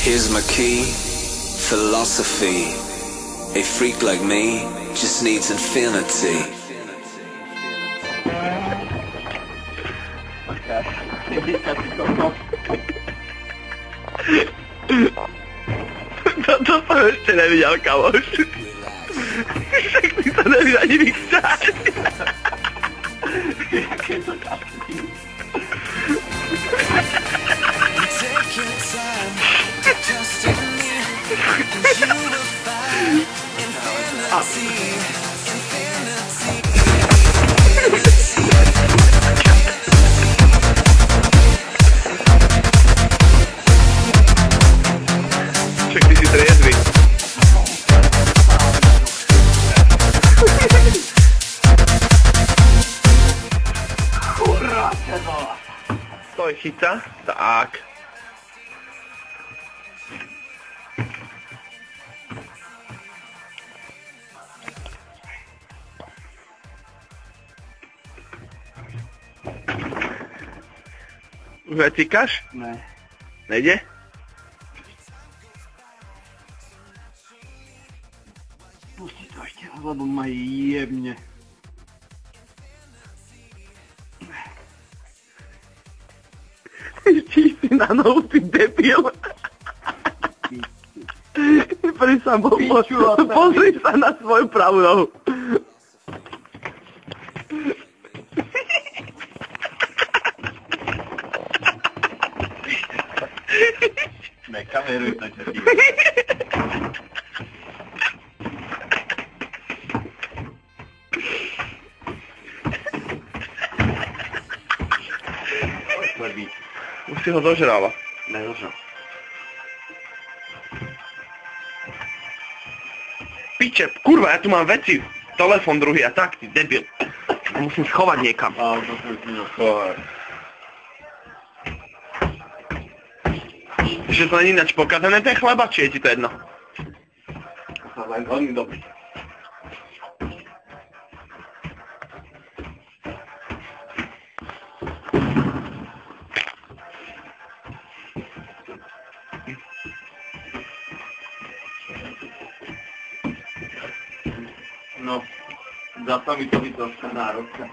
Here's my key, philosophy. A freak like me just needs infinity. To som ešte nevidel, kamoš. Však ty sa nevidel ani vyksať. Jaké to kapky. Však ty si triezvy. Kurva, no. Stoj, chyca. Tak. Už aj cikáš? Ne. Nejde? Pusti to ešte, lebo ma jebne. Čí si na nohu, ty debil. Pozri sa na svoju pravú nohu. Nekameruj to, čo ti. Už si ho zožrala. Nedožral. Piče, kurva, ja tu mám veci. Telefón druhý a tak, ty debil. Musím schovať niekam. A to si musím schovať. Že to není ináč pokazené ten chleba, či je ti to jedno? To je veľmi dobrý. No, zdá sa mi to byť troška náročné.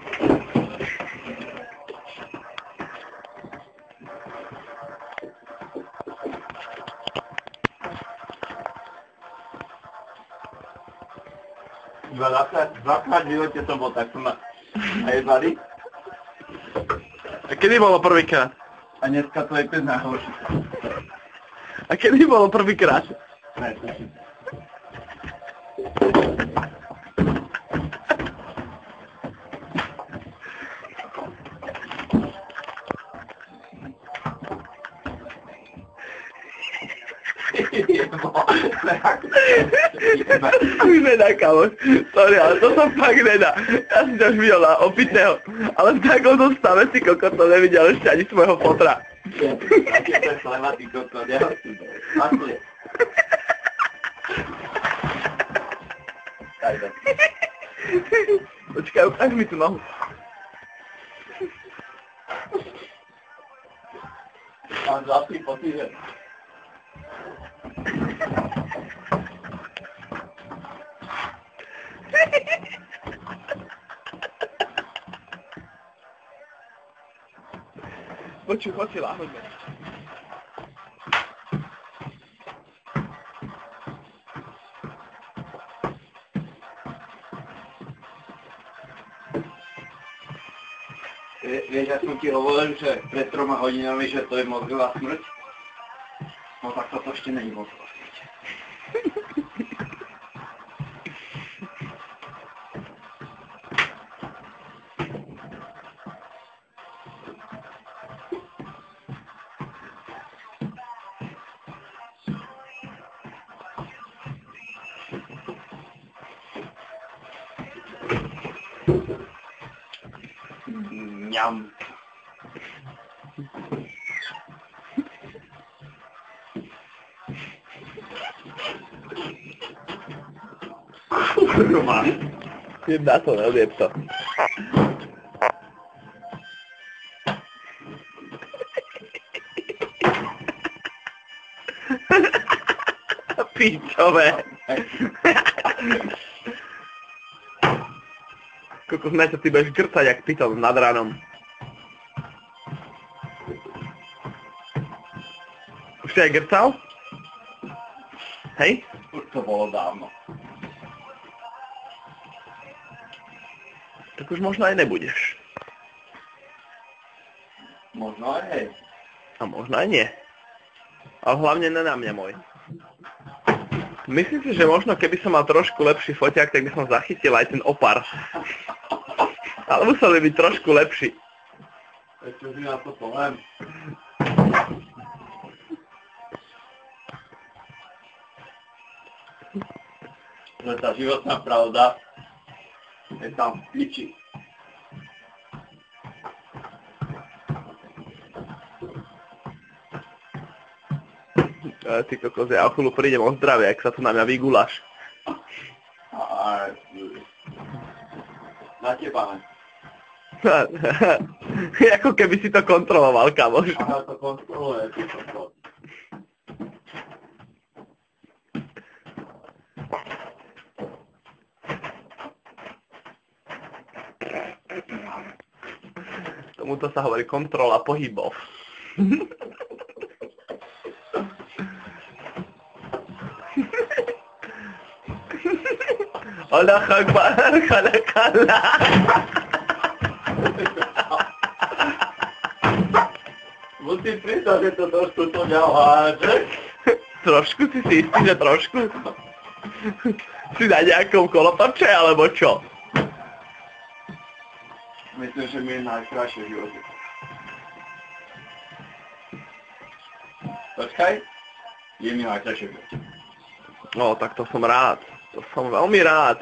Dvakrát v živote som bol, tak som ma najebali. A kedy bolo prvýkrát? A dneska to je ten najhorší. A kedy bolo prvýkrát? Ne, Už nedá, kamoš. Sorry, ale to sa fakt nedá. Ja si ťa už videl na opitného. Ale v takomto stave si kokot to nevidel ešte ani svojho fotra. Aký to je chleba, ty kokot, ja? Vlastne. Kajde. Počkaj, ukáž mi tú nohu. Mám zlatý potýžen. Počuj, choď si láhodne. Vieš, ja som ti hovoril, že pred 3 hodinami, že to je mozgová smrť? No tak toto ešte není mozgová smrť. Ňam. Kurva. Jem na to, neodjeb to. Pičové. Kokos, Meťo, ty budeš grcať jak piton nad ránom. Už si aj grcal? Hej? Už to bolo dávno. Tak už možno aj nebudeš. Možno aj hej. A možno aj nie. Ale hlavne ne na mňa, môj. Myslím si, že možno keby som mal trošku lepší foťák, tak by som zachytil aj ten opar. Ale museli byť trošku lepší. Čo si na to poviem? Že tá životná pravda je tam v piči. Ty kokos, ja o chvíľu prídem o zdravie, ak sa tu na mňa vyguláš. A na teba ne. Ako keby si to kontroloval, kamoš. Aha, to kontroluje, ty kokos. Tomuto sa hovorí kontrola pohybov. Allah akbar, kala. Musím priznať, že to trošku to ďalháče. Trošku si istý, že trošku? Si na nejakom kolotoče, alebo čo? Myslím, že mi je najkrajšie v živote. Počkaj, je mi najkrajšie v živote. No, tak to som rád. To som veľmi rád.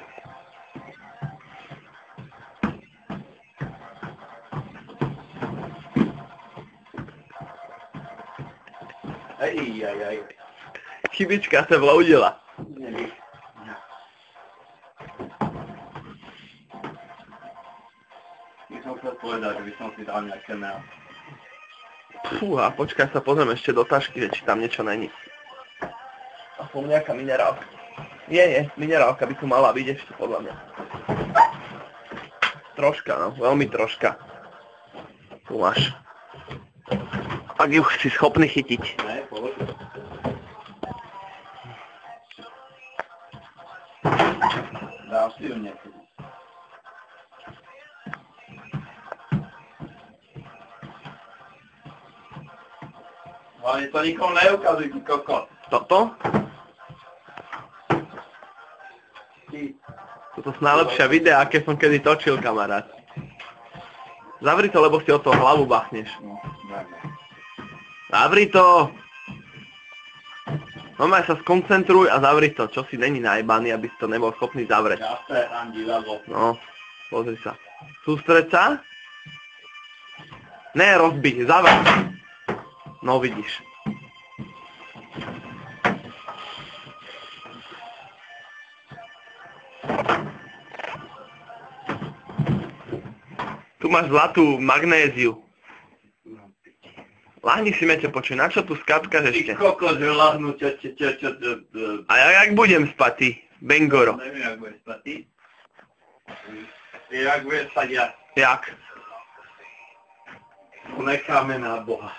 Aj. Chybička sa vloudila. My som chcel povedať, že by som si dal nejaké meno. Fúha, počkaj sa, pozriem ešte do tašky, že či tam niečo není. Aspoň nejaká minerálka. Nie, minerálka by tu mala byť ešte podľa mňa. Troška, no, veľmi troška. Tu máš. Ak ju si schopný chytiť. Ne, polož. Dám si ju niekedy. Hlavne to nikomu neukazuj, ty kokot. Toto? Toto sú najlepšia videá, aké som kedy točil, kamarát. Zavri to, lebo si o toho hlavu bachneš. No, dajme. Zavri to! Normálne sa skoncentruj a zavri to, čo si není najbaný, aby si to nebol schopný zavrieť. Ja strehám divadlo. No, pozri sa. Sústreď sa. Ne, rozbiť, zavri. No, vidíš. Tu máš zlatú magnéziu. Lahni si, Meťo, počuj, na čo tu skápkaš ešte? Ty kokos, že lahnú, čo. A ja jak budem spať, ty, Bengoro? Neviem, jak budeš spať ty. Jak budeš spať ja. Jak? Necháme na Boha.